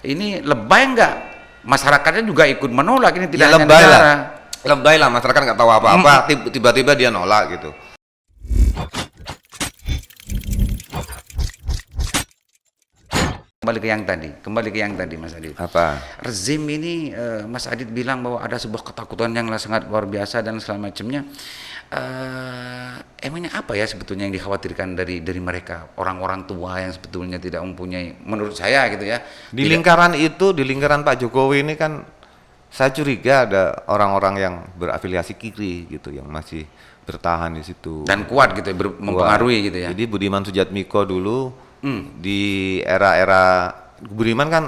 Ini lebay nggak? Masyarakatnya juga ikut menolak, ini tidak Ya hanya lebay negara. lah, lebay lah, masyarakat nggak tahu apa-apa, tiba-tiba dia nolak gitu. Kembali ke yang tadi Mas Adit. Apa? Rezim ini Mas Adit bilang bahwa ada sebuah ketakutan yang sangat luar biasa dan segala macamnya. Emangnya apa ya sebetulnya yang dikhawatirkan dari mereka, orang-orang tua yang sebetulnya tidak mempunyai, menurut saya gitu ya. Di lingkaran itu, di lingkaran Pak Jokowi ini kan saya curiga ada orang-orang yang berafiliasi kiri gitu yang masih bertahan di situ. Dan kuat gitu ya, mempengaruhi gitu ya. Jadi Budiman Sujatmiko dulu di era-era Budiman kan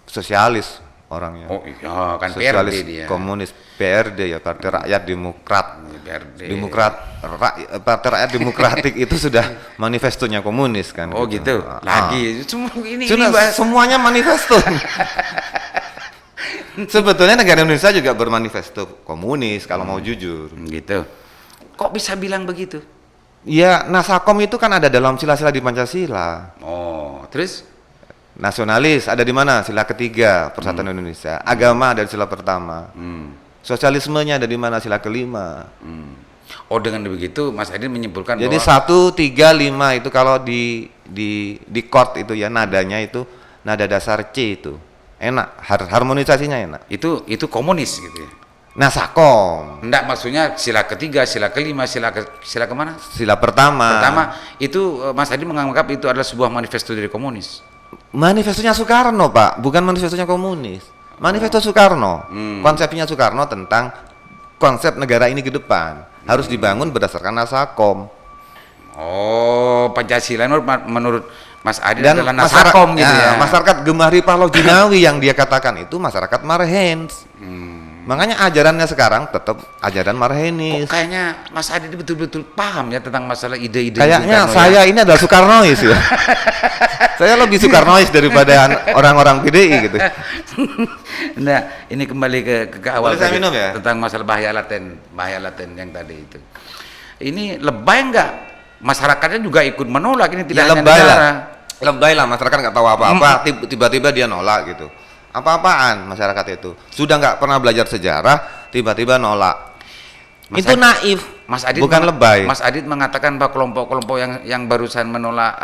sosialis orangnya. Oh iya kan Sosialis PRD dia. komunis PRD ya, Partai Rakyat Demokrat. PRD. Partai Rakyat Demokratik itu sudah manifestonya komunis kan. Oh gitu. Lagi semua ini semuanya manifesto. Sebetulnya negara Indonesia juga bermanifesto komunis kalau mau jujur. Gitu. Kok bisa bilang begitu? Ya, Nasakom itu kan ada dalam sila-sila di Pancasila. Oh, terus? Nasionalis ada di mana? Sila ketiga Persatuan Indonesia. Agama ada di sila pertama. Sosialismenya ada di mana? Sila kelima. Oh, dengan begitu Mas Adit menyimpulkan Jadi bahwa 1, 3, 5 itu kalau di chord itu ya nadanya itu nada dasar C itu. Enak, harmonisasinya enak. itu komunis gitu ya. Nasakom. Enggak, maksudnya sila ketiga, sila kelima, sila kemana? Sila pertama. Pertama, itu Mas Adit menganggap itu adalah sebuah manifesto dari komunis. Manifestonya Soekarno, Pak, bukan manifestonya komunis. Manifesto Soekarno. Konsepnya Soekarno tentang konsep negara ini ke depan harus dibangun berdasarkan Nasakom. Oh, Pancasila menurut Mas Adit Dan adalah Nasakom gitu ya. Masyarakat Gemahri Pahlaw Jinawi yang dia katakan itu masyarakat Marhens. Makanya ajarannya sekarang tetap ajaran Marhenis. Kok kayaknya Mas Adit betul-betul paham ya tentang masalah ide-ide Kayaknya Soekarno saya ya? ini adalah Soekarnois ya. Saya lebih Soekarnois daripada orang-orang PDI gitu. Nah, ini kembali ke awal Boleh saya tadi, minum ya? tentang masalah bahaya laten yang tadi itu. Ini lebay nggak? Masyarakatnya juga ikut menolak, ini tidak Ya hanya lebay negara. lah. Lebay lah, masyarakat nggak tahu apa-apa, tiba-tiba dia nolak gitu. Apa-apaan masyarakat itu? Sudah nggak pernah belajar sejarah, tiba-tiba nolak. Itu naif, Mas Adit bukan lebay. Mas Adit mengatakan bahwa kelompok-kelompok yang barusan menolak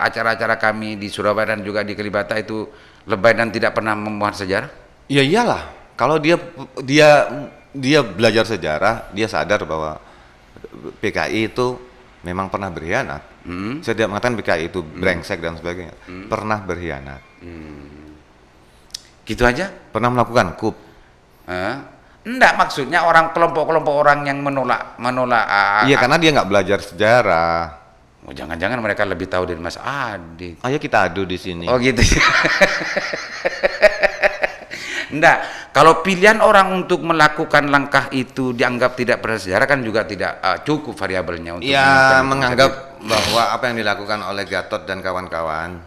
acara-acara kami di Surabaya dan juga di Kalibata itu lebay dan tidak pernah membuat sejarah. Ya iyalah, kalau dia belajar sejarah, dia sadar bahwa PKI itu memang pernah berkhianat. Saya tidak mengatakan PKI itu brengsek dan sebagainya, pernah berkhianat. Gitu aja? Pernah melakukan coup. Enggak, maksudnya kelompok-kelompok orang yang menolak. Iya, karena dia nggak belajar sejarah. Oh, jangan-jangan mereka lebih tahu dari Mas Adit. Ayo kita adu di sini. Oh gitu. Enggak, kalau pilihan orang untuk melakukan langkah itu dianggap tidak bersejarah kan juga tidak cukup variabelnya untuk menganggap bahwa apa yang dilakukan oleh Gatot dan kawan-kawan,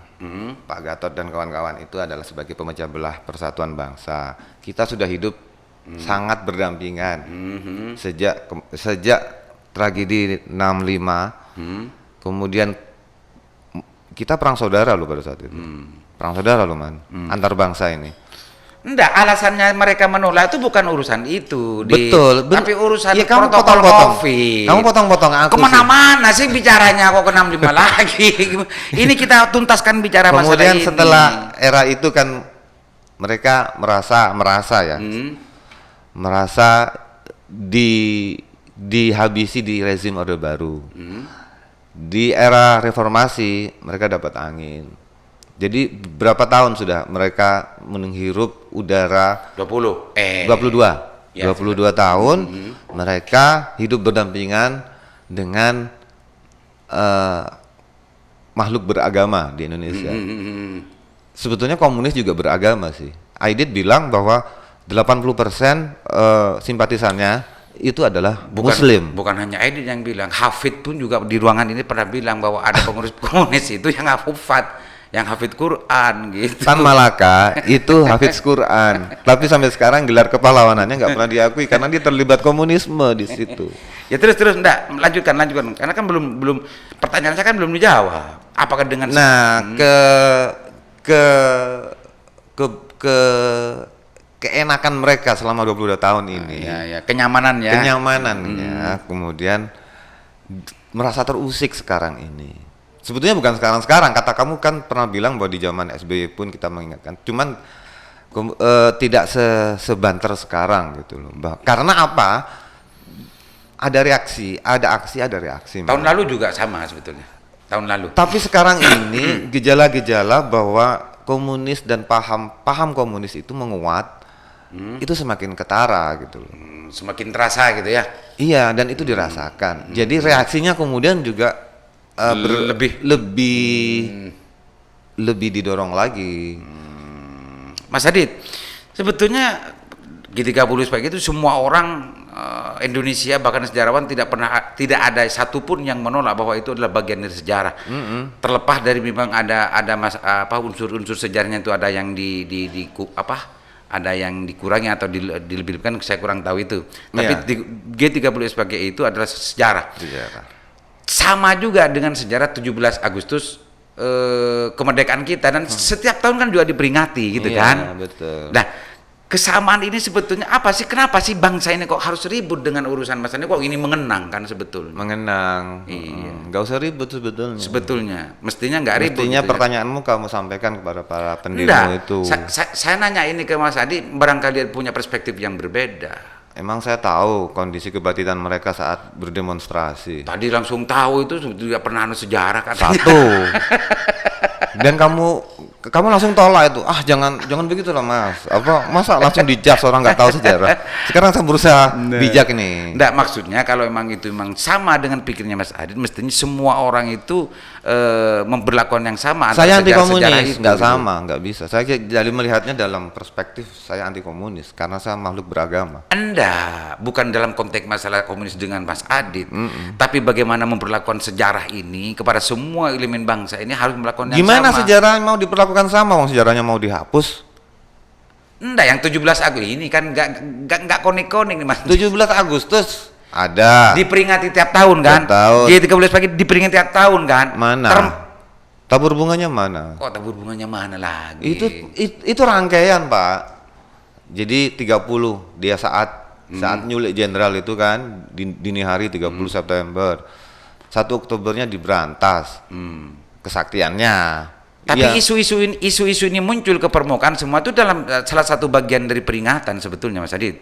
Pak Gatot dan kawan-kawan itu adalah sebagai pemecah belah persatuan bangsa. Kita sudah hidup sangat berdampingan sejak tragedi 65. Kemudian kita perang saudara loh pada saat itu. Perang saudara loh antar bangsa ini. Enggak, alasannya mereka menolak itu bukan urusan itu. Betul. Tapi urusan ya, kamu protokol potong-potong. COVID. Kamu potong-potong aku kemana-mana sih bicaranya kok ke 65 lagi. Ini kita tuntaskan bicara masalah Kemudian ini. setelah era itu kan mereka merasa ya. Merasa dihabisi di rezim Orde Baru. Di era reformasi mereka dapat angin. Jadi berapa tahun sudah mereka menghirup udara 22 ya, 22 tahun mereka hidup berdampingan dengan makhluk beragama di Indonesia. Sebetulnya komunis juga beragama sih. Aidit bilang bahwa 80% simpatisannya itu adalah Muslim. Bukan hanya Aidit yang bilang, Hafid pun juga di ruangan ini pernah bilang bahwa ada pengurus komunis itu yang hafid, yang hafid Quran gitu. Tan Malaka itu hafidz Quran, tapi sampai sekarang gelar kepahlawanannya nggak pernah diakui karena dia terlibat komunisme di situ. Ya terus enggak, lanjutkan karena kan belum pertanyaan saya kan belum dijawab. Apakah dengan ke keenakan mereka selama 22 tahun ini. Ya, kenyamanan ya. Kenyamanannya, kemudian merasa terusik sekarang ini. Sebetulnya bukan sekarang. Kata kamu kan pernah bilang bahwa di zaman SBY pun kita mengingatkan. Cuman tidak sebanter sekarang gitu loh. Karena apa? Ada reaksi, ada aksi, ada reaksi. Tahun lalu juga sama sebetulnya. Tahun lalu. Tapi sekarang ini gejala-gejala bahwa komunis dan paham komunis itu menguat, itu semakin ketara gitu loh. Semakin terasa gitu ya. Iya, dan itu dirasakan. Jadi reaksinya kemudian juga lebih didorong lagi. Mas Adit, sebetulnya G30 sebagai itu semua orang Indonesia bahkan sejarawan tidak ada satupun yang menolak bahwa itu adalah bagian dari sejarah. Terlepas dari memang ada unsur-unsur sejarahnya itu ada yang ada yang dikurangi atau dilebihkan, saya kurang tahu itu. Tapi G30 sebagai itu adalah sejarah. Sama juga dengan sejarah 17 Agustus kemerdekaan kita, dan setiap tahun kan juga diperingati gitu kan. Betul. Nah, kesamaan ini sebetulnya apa sih? Kenapa sih bangsa ini kok harus ribut dengan urusan masa ini? Kok ini mengenang kan sebetulnya? Mengenang. Iya. Nggak usah ribut sebetulnya. Sebetulnya, mestinya nggak ribut. Mestinya gitu pertanyaanmu kamu sampaikan kepada para pendemo itu. Saya nanya ini ke Mas Adi, barangkali dia punya perspektif yang berbeda. Emang saya tahu kondisi kebatinan mereka saat berdemonstrasi. Tadi langsung tahu itu juga pernah ada sejarah kan. Satu. Dan kamu langsung tolak itu. Jangan begitu lah Mas. Masa langsung dijudge orang nggak tahu sejarah. Sekarang saya berusaha bijak ini. Nggak, maksudnya kalau emang itu memang sama dengan pikirnya Mas Adit, mestinya semua orang itu memperlakukan yang sama. Saya anti komunis, nggak sama, nggak bisa. Saya jadi melihatnya dalam perspektif saya anti komunis karena saya makhluk beragama. Bukan dalam konteks masalah komunis dengan Mas Adit, tapi bagaimana memperlakukan sejarah ini kepada semua elemen bangsa ini harus melakukan yang Gimana sama. sejarah mau diperlakukan sama? Wong sejarahnya mau dihapus? Enggak, yang 17 Agustus ini kan nggak konik-konik nih Mas. 17 Agustus ada. Diperingati tiap tahun kan? Tiap tahun. G13 pagi diperingati tiap tahun kan? Mana? Tabur bunganya mana? Kok tabur bunganya mana lagi? Itu rangkaian, Pak. Jadi 30 dia saat nyulik jenderal itu kan dini hari 30 September. 1 Oktobernya diberantas. Kesaktiannya. Tapi isu-isu ini muncul ke permukaan semua itu dalam salah satu bagian dari peringatan sebetulnya Mas Adit.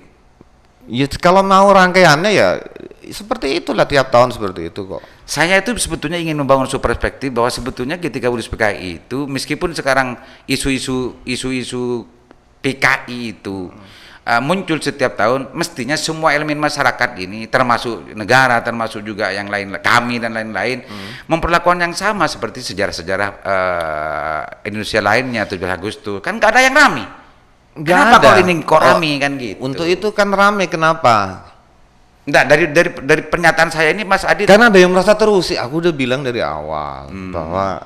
Ya kalau mau rangkaiannya ya seperti itulah, tiap tahun seperti itu kok. Saya itu sebetulnya ingin membangun suatu perspektif bahwa sebetulnya G30 PKI itu meskipun sekarang isu-isu PKI itu muncul setiap tahun, mestinya semua elemen masyarakat ini termasuk negara, termasuk juga yang lain, kami dan lain-lain memperlakukan yang sama seperti sejarah-sejarah Indonesia lainnya 17 Agustus. Kan nggak ada yang rame. Kenapa kok ini kok rame kan gitu? Untuk itu kan rame, kenapa? Enggak, dari pernyataan saya ini Mas Adit. Karena ada yang merasa terusik. Aku udah bilang dari awal bahwa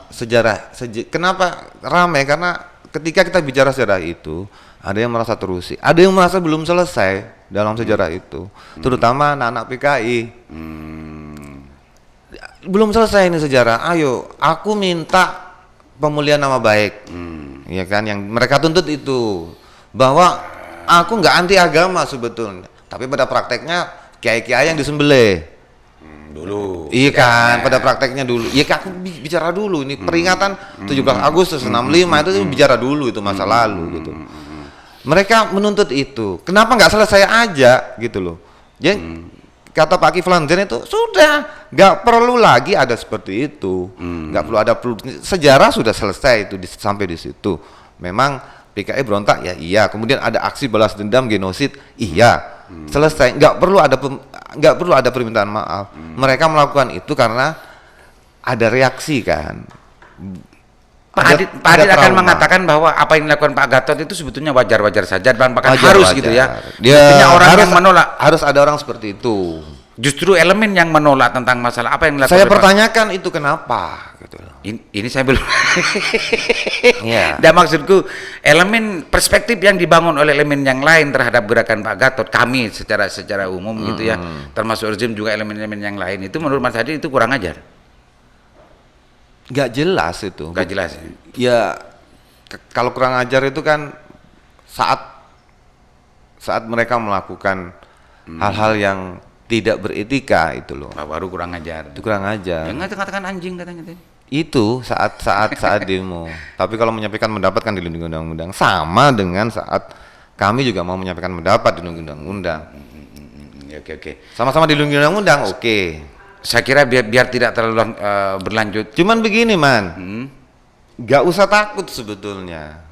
kenapa rame? Karena ketika kita bicara sejarah itu, ada yang merasa terusik, ada yang merasa belum selesai dalam sejarah itu, terutama anak-anak PKI. Belum selesai ini sejarah. Ayo, aku minta pemulihan nama baik, ya kan? Yang mereka tuntut itu bahwa aku nggak anti agama sebetulnya, tapi pada prakteknya kiai-kiai yang disembelih dulu. Iya kan, pada prakteknya dulu. Iya kan, aku bicara dulu ini peringatan 17 Agustus 65 itu bicara dulu, itu masa lalu gitu. Mereka menuntut itu. Kenapa nggak selesai aja gitu loh? Jadi kata Pak Kiflan Zain itu sudah nggak perlu lagi ada seperti itu. Nggak perlu ada sejarah sudah selesai itu sampai di situ. Memang PKI berontak ya iya. Kemudian ada aksi balas dendam genosid iya. Selesai. Nggak perlu ada permintaan maaf. Mereka melakukan itu karena ada reaksi kan. Pak Adit akan mengatakan bahwa apa yang dilakukan Pak Gatot itu sebetulnya wajar-wajar saja, dan bahkan harus gitu ya. Dia orang yang menolak, harus ada orang seperti itu. Justru elemen yang menolak tentang masalah apa yang dilakukan. Saya pertanyakan itu kenapa gitu. Ini saya belum. Iya. Dan maksudku elemen perspektif yang dibangun oleh elemen yang lain terhadap gerakan Pak Gatot, kami secara umum gitu ya, termasuk rezim juga elemen-elemen yang lain itu menurut Mas Adit itu kurang ajar. Nggak jelas itu. Nggak jelas. Ya kalau kurang ajar itu kan saat mereka melakukan hal-hal yang tidak beretika itu loh. Baru kurang ajar. Itu kurang ajar. Jangan katakan anjing katanya tadi. Itu saat demo. Tapi kalau menyampaikan pendapat kan dilindungi undang-undang. Sama dengan saat kami juga mau menyampaikan pendapat dilindungi undang-undang. Oke. Sama-sama dilindungi undang-undang, oke. Saya kira biar tidak terlalu berlanjut. Cuman begini man, nggak usah takut sebetulnya.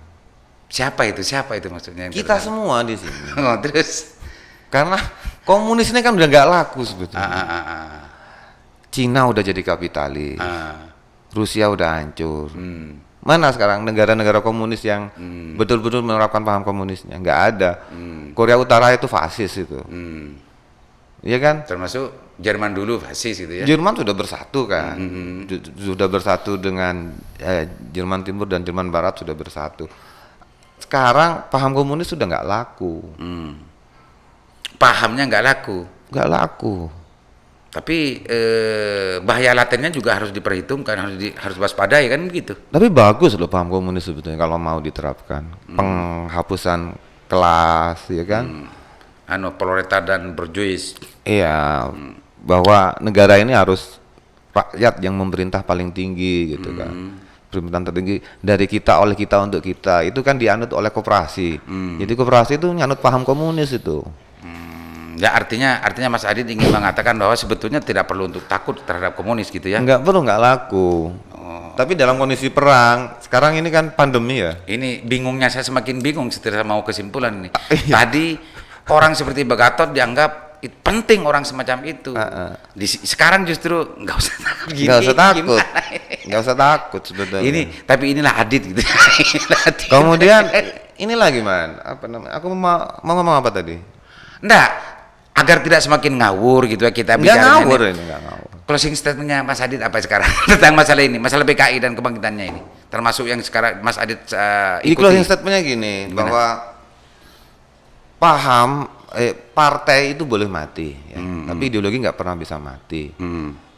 Siapa itu maksudnya? Kita semua di sini. Oh, terus Karena komunis ini kan udah nggak laku sebetulnya. Cina udah jadi kapitalis. Rusia udah hancur. Mana sekarang negara-negara komunis yang betul-betul menerapkan paham komunisnya? Nggak ada. Korea Utara itu fasis itu. Iya kan? Termasuk Jerman dulu fasis gitu ya. Jerman sudah bersatu kan. Sudah bersatu dengan Jerman Timur dan Jerman Barat sudah bersatu. Sekarang paham komunis sudah nggak laku. Pahamnya nggak laku. Nggak laku. Tapi bahaya latennya juga harus diperhitungkan, harus waspadai kan begitu. Tapi bagus loh paham komunis sebetulnya kalau mau diterapkan. Penghapusan kelas, ya kan? Proletar dan berjuis. Iya, bahwa negara ini harus rakyat yang memerintah paling tinggi gitu kan. Pemerintahan tertinggi dari kita, oleh kita, untuk kita. Itu kan dianut oleh koperasi. Jadi koperasi itu nyanut paham komunis itu. Ya artinya Mas Adit ingin mengatakan bahwa sebetulnya tidak perlu untuk takut terhadap komunis gitu ya? Enggak perlu, nggak laku. Tapi dalam kondisi perang, sekarang ini kan pandemi ya. Ini bingungnya, saya semakin bingung setelah mau kesimpulan ini. Tadi orang seperti Gatot dianggap penting orang semacam itu. Sekarang justru nggak usah takut. Nggak usah takut. Nggak usah takut sebetulnya. Tapi inilah Adit gitu. Kemudian ini lagi man, apa namanya? Aku mau ngomong apa tadi? Enggak. Agar tidak semakin ngawur gitu ya kita Nggak bicara. ngawur ini, nggak ngawur. Closing statementnya Mas Adit apa sekarang tentang masalah ini, masalah PKI dan kebangkitannya ini, termasuk yang sekarang Mas Adit Di ikuti. closing statementnya gini, bahwa paham partai itu boleh mati, ya. Tapi ideologi nggak pernah bisa mati.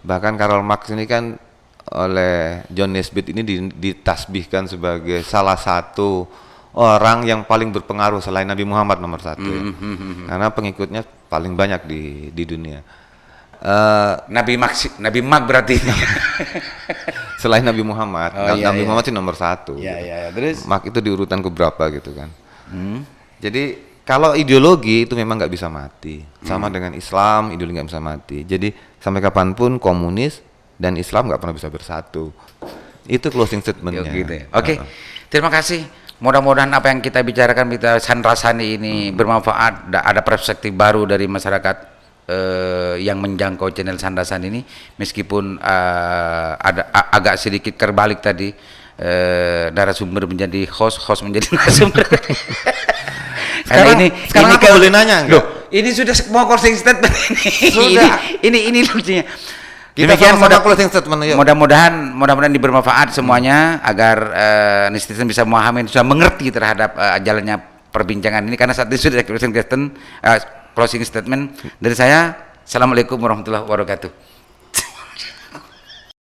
Bahkan Karl Marx ini kan oleh John Naisbitt ini ditasbihkan sebagai salah satu orang yang paling berpengaruh selain Nabi Muhammad nomor satu, ya. Karena pengikutnya paling banyak di dunia. Nabi Mag berarti. Selain Nabi Muhammad, Nabi Muhammad sih nomor satu. Iya. Terus Mag itu di urutan keberapa gitu kan. Jadi kalau ideologi itu memang nggak bisa mati. Sama dengan Islam, ideologi nggak bisa mati. Jadi sampai kapanpun komunis dan Islam nggak pernah bisa bersatu. Itu closing statementnya. gitu ya. Oke. Terima kasih. Mudah-mudahan apa yang kita bicarakan, kita sandrasani ini bermanfaat. Ada perspektif baru dari masyarakat yang menjangkau channel Sandasan ini, meskipun ada agak sedikit terbalik tadi, narasumber menjadi host menjadi narasumber. Sekarang aku boleh nanya enggak? Loh, ini sudah mau closing statement ini. Sudah. Ini lucunya. Kita Demikian closing statement yuk. mudah-mudahan bermanfaat semuanya, agar netizen bisa memahami, sudah mengerti terhadap jalannya perbincangan ini, karena saat ini sudah closing statement dari saya. Assalamualaikum warahmatullahi wabarakatuh.